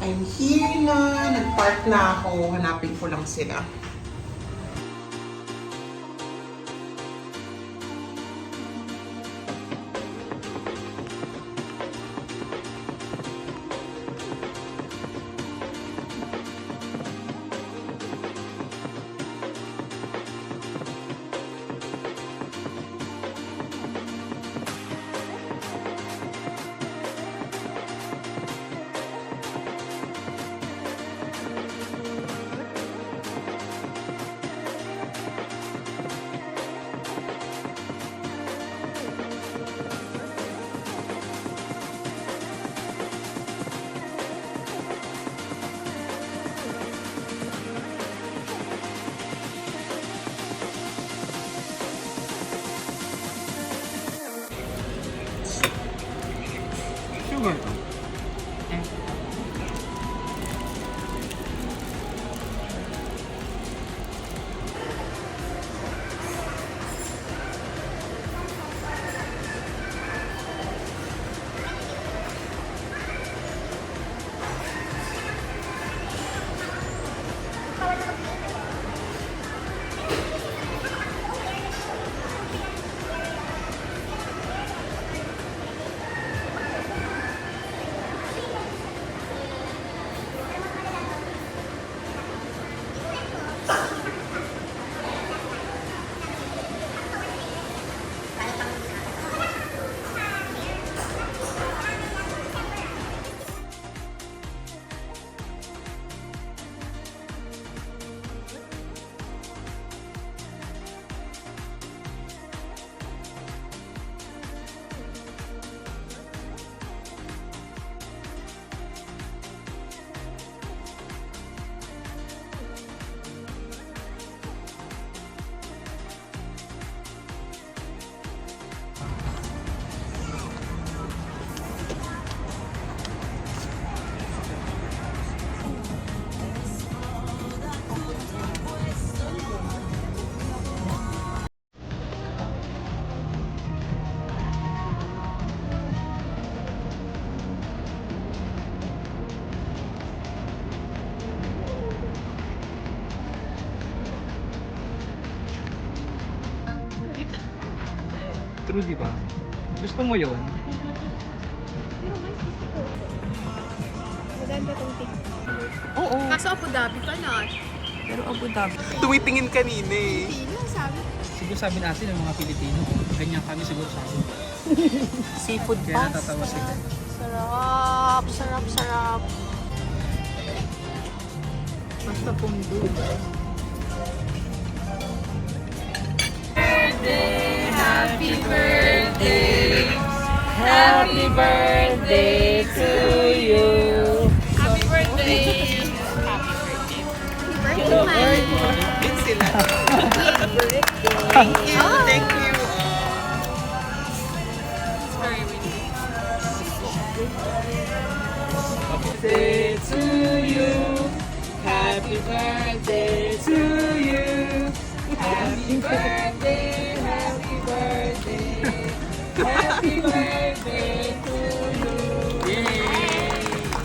I'm here na. Nag-park na ako. Hanapin ko lang sila. Sugar to. True, di ba? Gusto mo yun? Maganda tong TikTok. Oo. Kaso Abu Dhabi pa na. Pero Abu Dhabi. Tumitingin kanina eh. Pilipino, sabi. Siguro sabi natin ng mga Pilipino, ganyan kami siguro sa atin. Seafood Kaya pa. natatawa sila. Sarap, sarap, sarap. Basta pundo. Happy birthday, happy birthday to you. Happy birthday. Happy birthday. Din sila. Happy birthday. Thank you. Thank you. Very windy. Birthday to you. Happy birthday to you. Happy birthday, happy birthday. Happy birthday to you. Yay!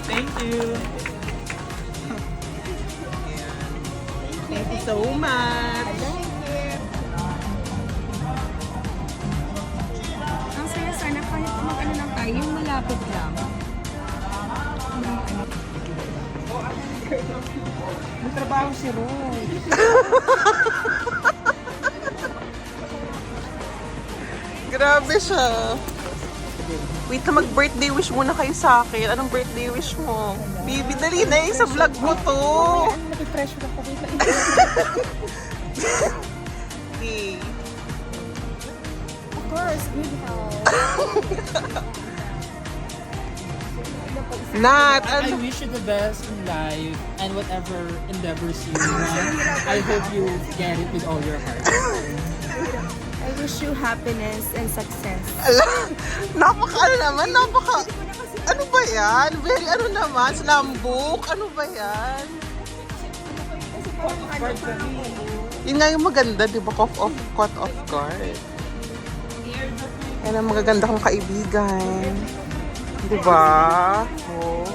Thank you. Thank you so much. Ang saya sana kahit mag-ano lang tayo, yung malapit lang. May trabaho si Roy. Grabe siya. Wait na mag-birthday wish muna kayo sa akin. Anong birthday wish mo? Baby, dali na sa vlog mo to. Nag-pressure ako. Wait lang. Okay. Of course, good health. Nat, I ano? wish you the best in life and whatever endeavors you want. I hope you get it with all your heart. I wish you happiness and success. Ala, ano naman, ano ba yan? Very ano naman, slambok, ano ba yan? Yun nga yung maganda, di ba? Caught off guard. Yan ang magaganda kong kaibigan. Di ba? Oh.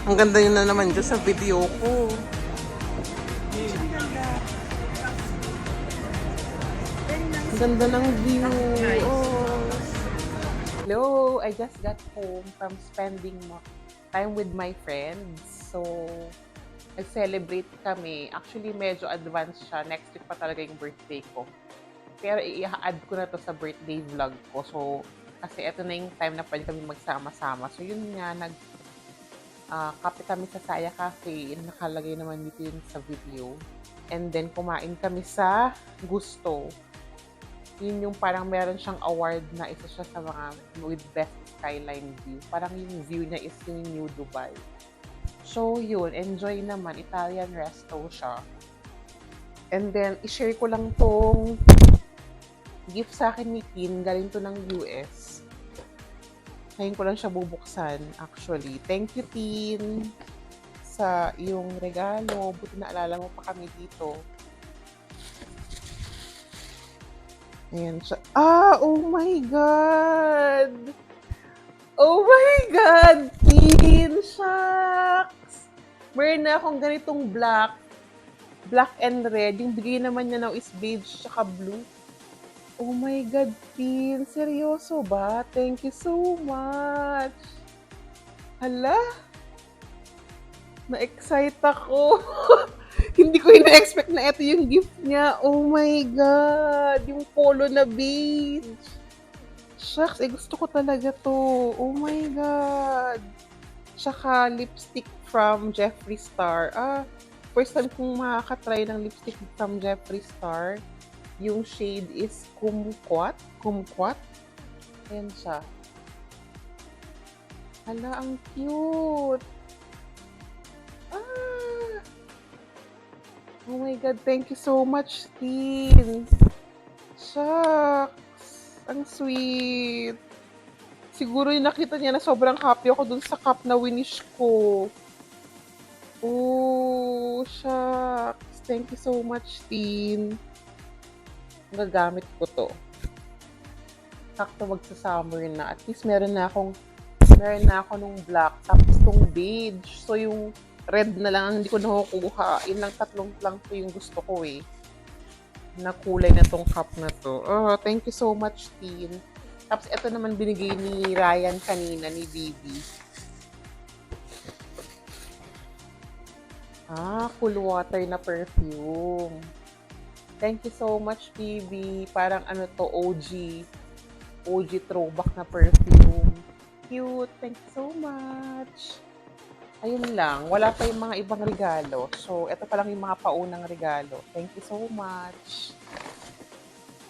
Ang ganda yun na naman dyan sa video ko. Ang ganda ng view. Oh. Hello, I just got home from spending time with my friends. So, nag-celebrate kami. Actually, medyo advanced siya. Next week pa talaga yung birthday ko. Pero i-add ko na to sa birthday vlog ko. So, kasi ito na yung time na pwede kami magsama-sama. So, yun nga, kape kami sa Saya Cafe. Nakalagay naman dito yun sa video. And then, kumain kami sa Gusto. Yun yung parang meron siyang award na isa siya sa mga with best skyline view. Parang yung view niya is yung New Dubai. So, yun. Enjoy naman. Italian resto siya. And then, i-share ko lang tong gift sa akin ni Tin. Galing to ng US. Ngayon ko lang siya bubuksan, actually. Thank you, Tin, sa iyong regalo. Buti naalala mo pa kami dito. Ayan siya. Oh my God! Oh my God, Tin! Shucks! Meron na akong ganitong black and red. Yung bigay naman niya now is beige tsaka blue. Oh my God, Tin. Seryoso ba? Thank you so much. Hala? Na-excite ako. Hindi ko ina-expect na ito yung gift niya. Oh my God. Yung polo na beige. Shucks, gusto ko talaga to. Oh my God. Tsaka lipstick from Jeffree Star. First time kong makakatry ng lipstick from Jeffree Star. Yung shade is Kumquat. Ayan siya. Hala, ang cute. Oh my God, thank you so much, Tin. Shucks. Ang sweet. Siguro yung nakita niya na sobrang happy ako dun sa cup na winish ko. Oh, shucks. Thank you so much, Tin. Gagamit ko to. Sakto magsa-summer na. At least meron na ako nung black. Tapos tong beige. So yung red na lang hindi ko nakukuha. Yun lang, tatlong lang to yung gusto ko eh. Na kulay na tong cup na to. Oh, thank you so much, Tin. Tapos ito naman binigay ni Ryan kanina, ni Bibi. Cool water na perfume. Thank you so much, Bibi. Parang ano to, OG throwback na perfume. Cute. Thank you so much. Ayun lang. Wala pa yung mga ibang regalo. So, ito pa lang yung mga paunang regalo. Thank you so much.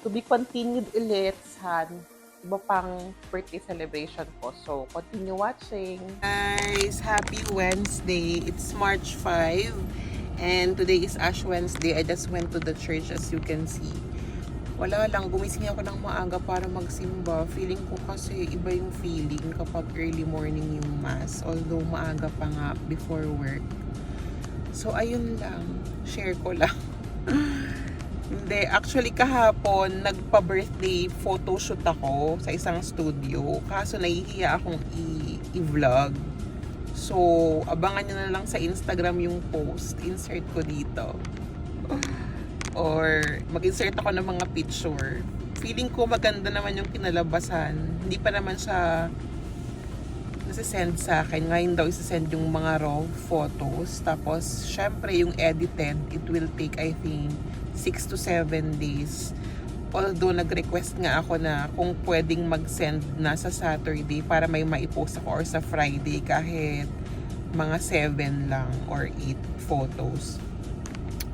To be continued ulit sa iba pang birthday celebration ko. So, continue watching. Guys, happy Wednesday. It's March 5. And today is Ash Wednesday. I just went to the church as you can see. Wala lang, gumising ako ng maaga para magsimba. Feeling ko kasi iba yung feeling kapag early morning yung mass. Although maaga pa nga before work. So ayun lang, share ko lang. Hindi, actually kahapon nagpa-birthday photoshoot ako sa isang studio. Kaso nahihiya akong i-vlog. So, abangan nyo na lang sa Instagram yung post. Insert ko dito. Or mag-insert ako ng mga picture. Feeling ko maganda naman yung kinalabasan. Hindi pa naman siya nasa-send sa akin. Ngayon daw isa-send yung mga raw photos. Tapos, syempre yung edited, it will take I think 6 to 7 days. Although nag-request nga ako na kung pwedeng mag-send na sa Saturday para may maipost ako or sa Friday kahit mga 7 lang or 8 photos.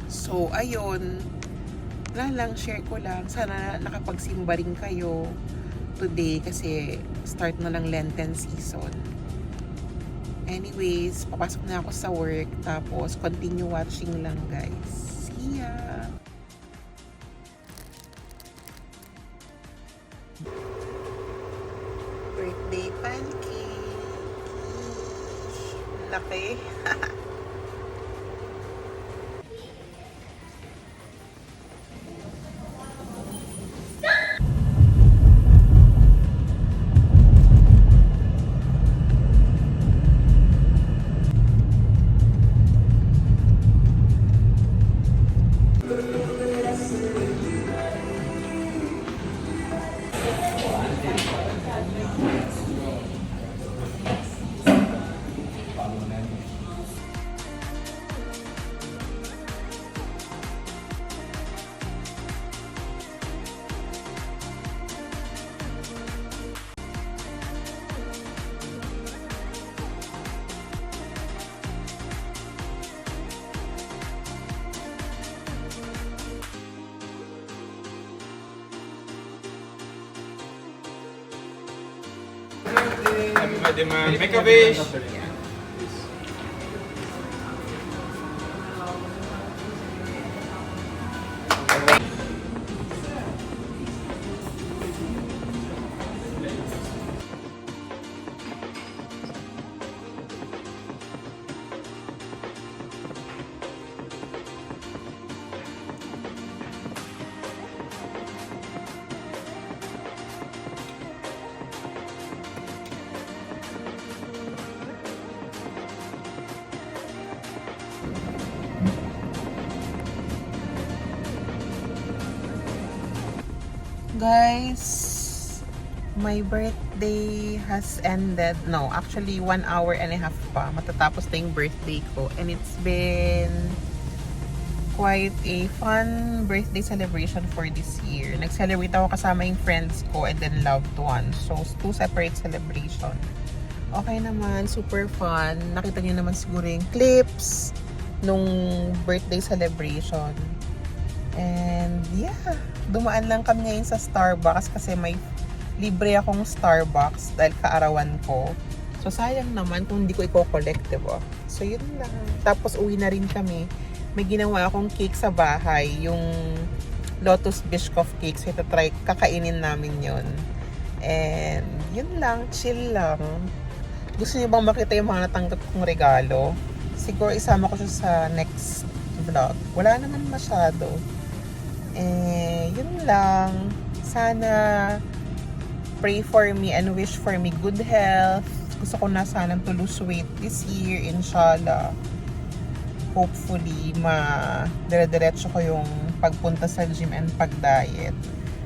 So, ayun. Wala lang, share ko lang. Sana nakapagsimba rin kayo today kasi start na ng Lenten season. Anyways, papasok na ako sa work. Tapos, continue watching lang, guys. See ya! Birthday pancake! Laki! Pwede man. Make a wish. Guys, my birthday has ended. No, actually 1 hour and a half pa. Matatapos na yung birthday ko. And it's been quite a fun birthday celebration for this year. Nag-celebrate ako kasama yung friends ko and then loved ones. So, 2 separate celebration. Okay naman, super fun. Nakita niyo naman siguro yung clips nung birthday celebration. And yeah, dumaan lang kami ngayon sa Starbucks kasi may libre akong Starbucks dahil kaarawan ko. So sayang naman kung hindi ko i-collect, diba? So yun lang. Tapos uwi na rin kami. May ginawa akong cake sa bahay, yung Lotus Biscoff cake. So try kakainin namin yun. And yun lang, chill lang. Gusto niyo bang makita yung mga natanggap kong regalo? Siguro isama ko siya sa next vlog. Wala naman masyado. Yun lang. Sana pray for me and wish for me good health. Gusto ko na sanang to lose weight this year, inshallah. Hopefully, dire-diretso ko yung pagpunta sa gym and pag-diet.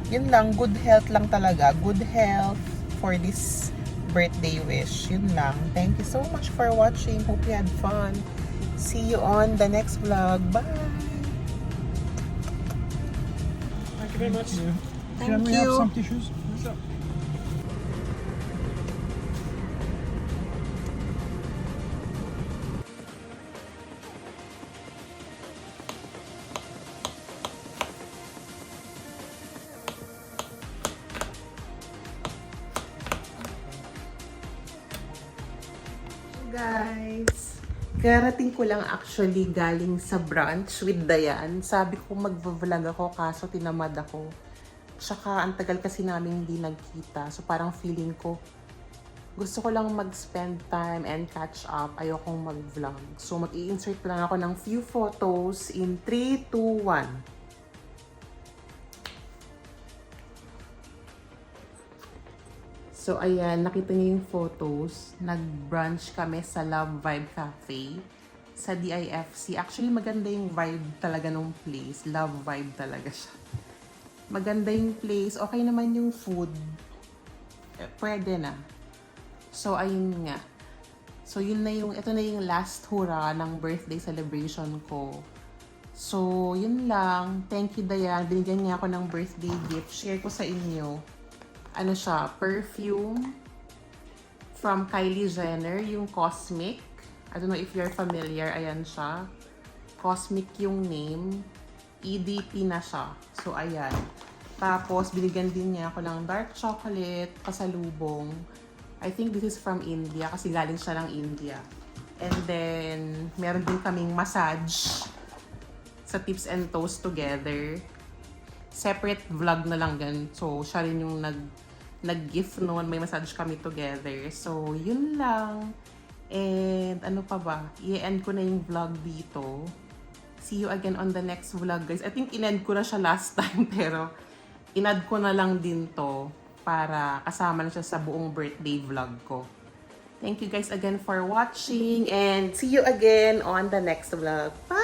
Yun lang, good health lang talaga. Good health for this birthday wish. Yun lang. Thank you so much for watching. Hope you had fun. See you on the next vlog. Bye! Thank you very much. Thank Can we you. have some tissues? Guys, karating ko lang actually galing sa brunch with Dayan. Sabi ko magva-vlog ako kaso tinamad ako. Tsaka ang tagal kasi namin hindi nagkita. So parang feeling ko gusto ko lang mag-spend time and catch up. Ayokong mag-vlog. So mag-i-insert lang ako ng few photos in 3, 2, 1. So, ayan, nakita niyo yung photos. Nag-brunch kami sa Love Vibe Cafe sa DIFC. Actually, maganda yung vibe talaga ng place. Love vibe talaga siya. Maganda yung place. Okay naman yung food. Pwede na. So, ayun nga. So, ito na yung last hura ng birthday celebration ko. So, yun lang. Thank you, Dayan. Binigyan niya ako ng birthday gift. Share ko sa inyo. Ano siya, perfume from Kylie Jenner, yung Cosmic. I don't know if you're familiar, ayan siya. Cosmic yung name. EDP na siya. So, ayan. Tapos, binigyan din niya ako ng dark chocolate, pasalubong. I think this is from India, kasi galing siya ng India. And then, meron din kaming massage sa Tips and Toes together. Separate vlog na lang din. So, siya rin yung nag-gift noon. May massage kami together. So, yun lang. And, ano pa ba? I-end ko na yung vlog dito. See you again on the next vlog, guys. I think in-end ko na siya last time, pero in-add ko na lang din to para kasama na siya sa buong birthday vlog ko. Thank you guys again for watching and see you again on the next vlog. Bye!